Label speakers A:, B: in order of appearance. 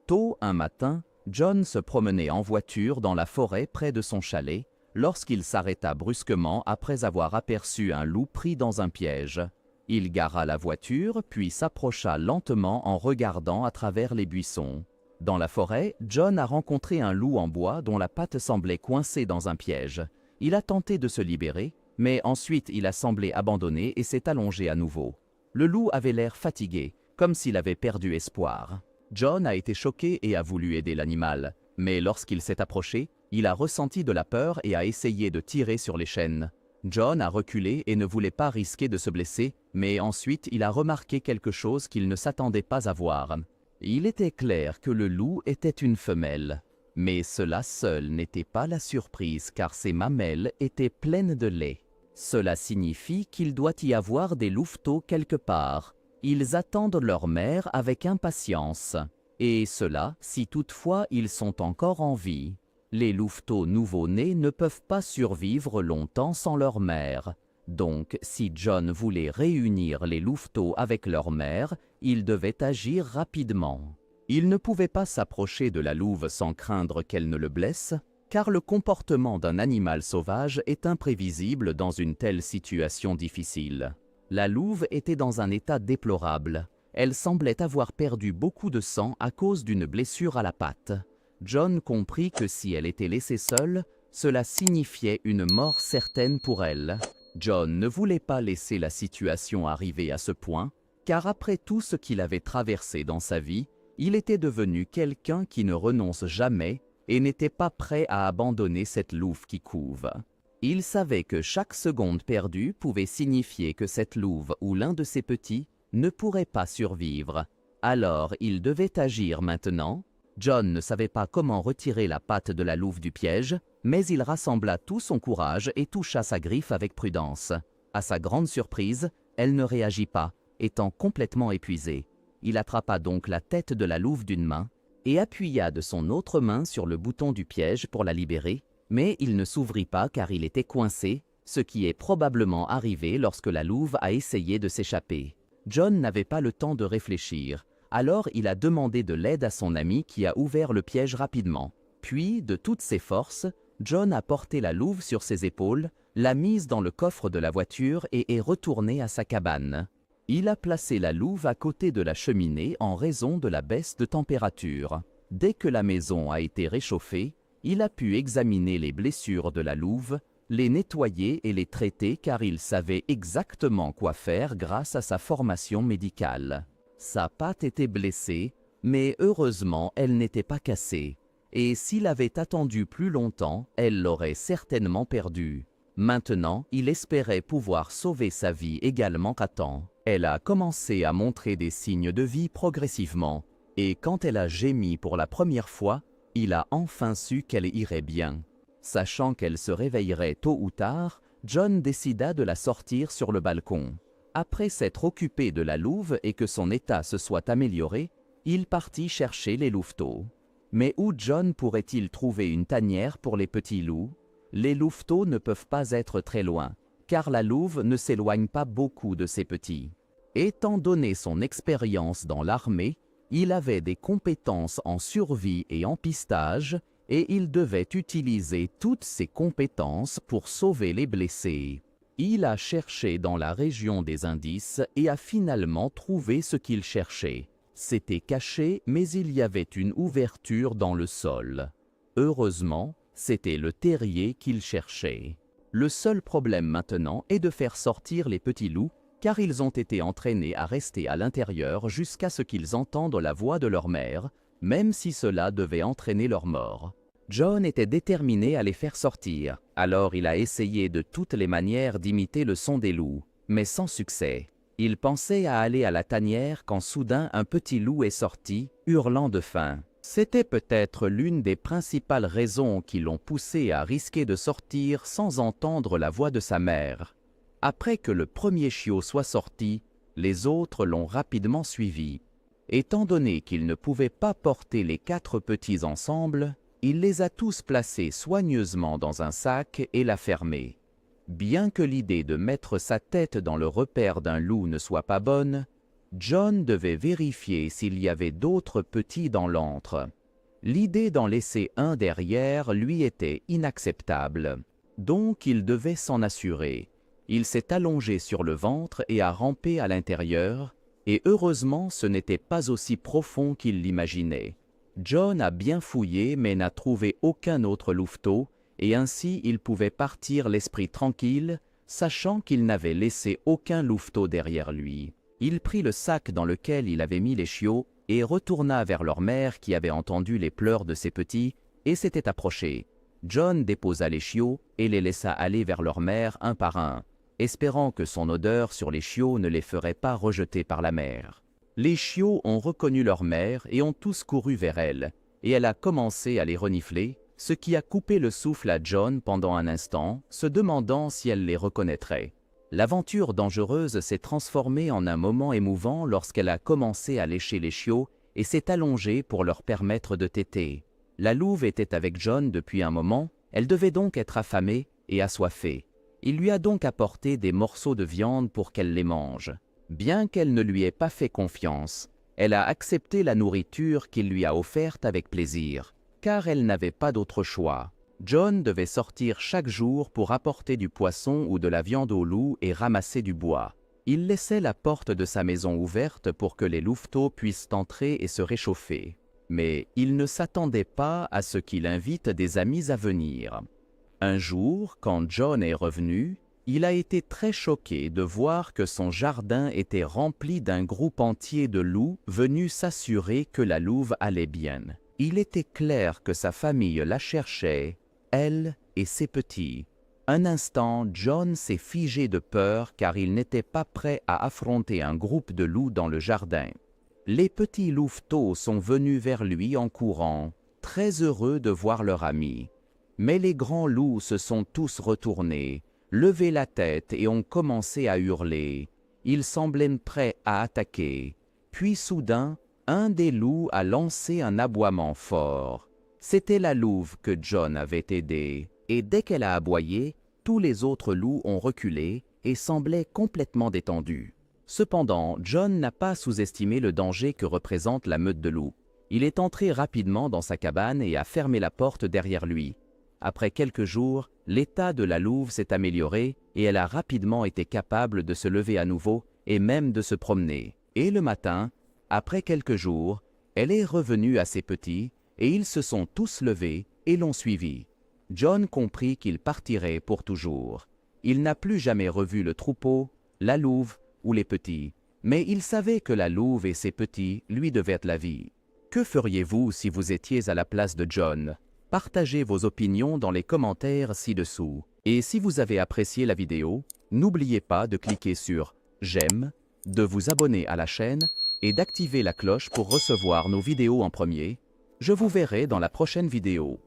A: Tôt un matin, John se promenait en voiture dans la forêt près de son chalet, lorsqu'il s'arrêta brusquement après avoir aperçu un loup pris dans un piège. Il gara la voiture, puis s'approcha lentement en regardant à travers les buissons. Dans la forêt, John a rencontré un loup en bois dont la patte semblait coincée dans un piège. Il a tenté de se libérer, mais ensuite il a semblé abandonner et s'est allongé à nouveau. Le loup avait l'air fatigué, comme s'il avait perdu espoir. John a été choqué et a voulu aider l'animal, mais lorsqu'il s'est approché, il a ressenti de la peur et a essayé de tirer sur les chaînes. John a reculé et ne voulait pas risquer de se blesser, mais ensuite il a remarqué quelque chose qu'il ne s'attendait pas à voir. Il était clair que le loup était une femelle, mais cela seul n'était pas la surprise car ses mamelles étaient pleines de lait. Cela signifie qu'il doit y avoir des louveteaux quelque part. Ils attendent leur mère avec impatience, et cela si toutefois ils sont encore en vie. Les louveteaux nouveau-nés ne peuvent pas survivre longtemps sans leur mère. Donc, si John voulait réunir les louveteaux avec leur mère, il devait agir rapidement. Il ne pouvait pas s'approcher de la louve sans craindre qu'elle ne le blesse, car le comportement d'un animal sauvage est imprévisible dans une telle situation difficile. La louve était dans un état déplorable. Elle semblait avoir perdu beaucoup de sang à cause d'une blessure à la patte. John comprit que si elle était laissée seule, cela signifiait une mort certaine pour elle. John ne voulait pas laisser la situation arriver à ce point, car après tout ce qu'il avait traversé dans sa vie, il était devenu quelqu'un qui ne renonce jamais et n'était pas prêt à abandonner cette louve qui couve. Il savait que chaque seconde perdue pouvait signifier que cette louve ou l'un de ses petits ne pourrait pas survivre. Alors il devait agir maintenant. John ne savait pas comment retirer la patte de la louve du piège, mais il rassembla tout son courage et toucha sa griffe avec prudence. À sa grande surprise, elle ne réagit pas, étant complètement épuisée. Il attrapa donc la tête de la louve d'une main et appuya de son autre main sur le bouton du piège pour la libérer, mais il ne s'ouvrit pas car il était coincé, ce qui est probablement arrivé lorsque la louve a essayé de s'échapper. John n'avait pas le temps de réfléchir. Alors il a demandé de l'aide à son ami qui a ouvert le piège rapidement. Puis, de toutes ses forces, John a porté la louve sur ses épaules, l'a mise dans le coffre de la voiture et est retourné à sa cabane. Il a placé la louve à côté de la cheminée en raison de la baisse de température. Dès que la maison a été réchauffée, il a pu examiner les blessures de la louve, les nettoyer et les traiter car il savait exactement quoi faire grâce à sa formation médicale. Sa patte était blessée, mais heureusement elle n'était pas cassée. Et s'il avait attendu plus longtemps, elle l'aurait certainement perdue. Maintenant, il espérait pouvoir sauver sa vie également à temps. Elle a commencé à montrer des signes de vie progressivement, et quand elle a gémi pour la première fois, il a enfin su qu'elle irait bien. Sachant qu'elle se réveillerait tôt ou tard, John décida de la sortir sur le balcon. Après s'être occupé de la louve et que son état se soit amélioré, il partit chercher les louveteaux. Mais où John pourrait-il trouver une tanière pour les petits loups? Les louveteaux ne peuvent pas être très loin, car la louve ne s'éloigne pas beaucoup de ses petits. Étant donné son expérience dans l'armée, il avait des compétences en survie et en pistage, et il devait utiliser toutes ses compétences pour sauver les blessés. Il a cherché dans la région des indices et a finalement trouvé ce qu'il cherchait. C'était caché, mais il y avait une ouverture dans le sol. Heureusement, c'était le terrier qu'il cherchait. Le seul problème maintenant est de faire sortir les petits loups, car ils ont été entraînés à rester à l'intérieur jusqu'à ce qu'ils entendent la voix de leur mère, même si cela devait entraîner leur mort. John était déterminé à les faire sortir, alors il a essayé de toutes les manières d'imiter le son des loups, mais sans succès. Il pensait à aller à la tanière quand soudain un petit loup est sorti, hurlant de faim. C'était peut-être l'une des principales raisons qui l'ont poussé à risquer de sortir sans entendre la voix de sa mère. Après que le premier chiot soit sorti, les autres l'ont rapidement suivi. Étant donné qu'il ne pouvait pas porter les 4 petits ensemble, il les a tous placés soigneusement dans un sac et l'a fermé. Bien que l'idée de mettre sa tête dans le repère d'un loup ne soit pas bonne, John devait vérifier s'il y avait d'autres petits dans l'antre. L'idée d'en laisser un derrière lui était inacceptable. Donc il devait s'en assurer. Il s'est allongé sur le ventre et a rampé à l'intérieur, et heureusement ce n'était pas aussi profond qu'il l'imaginait. John a bien fouillé mais n'a trouvé aucun autre louveteau, et ainsi il pouvait partir l'esprit tranquille, sachant qu'il n'avait laissé aucun louveteau derrière lui. Il prit le sac dans lequel il avait mis les chiots et retourna vers leur mère qui avait entendu les pleurs de ses petits et s'était approché. John déposa les chiots et les laissa aller vers leur mère un par un, espérant que son odeur sur les chiots ne les ferait pas rejeter par la mère. Les chiots ont reconnu leur mère et ont tous couru vers elle, et elle a commencé à les renifler, ce qui a coupé le souffle à John pendant un instant, se demandant si elle les reconnaîtrait. L'aventure dangereuse s'est transformée en un moment émouvant lorsqu'elle a commencé à lécher les chiots et s'est allongée pour leur permettre de téter. La louve était avec John depuis un moment, elle devait donc être affamée et assoiffée. Il lui a donc apporté des morceaux de viande pour qu'elle les mange. Bien qu'elle ne lui ait pas fait confiance, elle a accepté la nourriture qu'il lui a offerte avec plaisir, car elle n'avait pas d'autre choix. John devait sortir chaque jour pour apporter du poisson ou de la viande aux loups et ramasser du bois. Il laissait la porte de sa maison ouverte pour que les louveteaux puissent entrer et se réchauffer. Mais il ne s'attendait pas à ce qu'il invite des amis à venir. Un jour, quand John est revenu, il a été très choqué de voir que son jardin était rempli d'un groupe entier de loups venus s'assurer que la louve allait bien. Il était clair que sa famille la cherchait, elle et ses petits. Un instant, John s'est figé de peur car il n'était pas prêt à affronter un groupe de loups dans le jardin. Les petits louveteaux sont venus vers lui en courant, très heureux de voir leur ami. Mais les grands loups se sont tous retournés, levé la tête et ont commencé à hurler. Ils semblaient prêts à attaquer. Puis soudain, un des loups a lancé un aboiement fort. C'était la louve que John avait aidée, et dès qu'elle a aboyé, tous les autres loups ont reculé et semblaient complètement détendus. Cependant, John n'a pas sous-estimé le danger que représente la meute de loups. Il est entré rapidement dans sa cabane et a fermé la porte derrière lui. Après quelques jours, l'état de la louve s'est amélioré et elle a rapidement été capable de se lever à nouveau et même de se promener. Et le matin, après quelques jours, elle est revenue à ses petits et ils se sont tous levés et l'ont suivie. John comprit qu'il partirait pour toujours. Il n'a plus jamais revu le troupeau, la louve ou les petits, mais il savait que la louve et ses petits lui devaient la vie. Que feriez-vous si vous étiez à la place de John ? Partagez vos opinions dans les commentaires ci-dessous. Et si vous avez apprécié la vidéo, n'oubliez pas de cliquer sur « J'aime », de vous abonner à la chaîne et d'activer la cloche pour recevoir nos vidéos en premier. Je vous verrai dans la prochaine vidéo.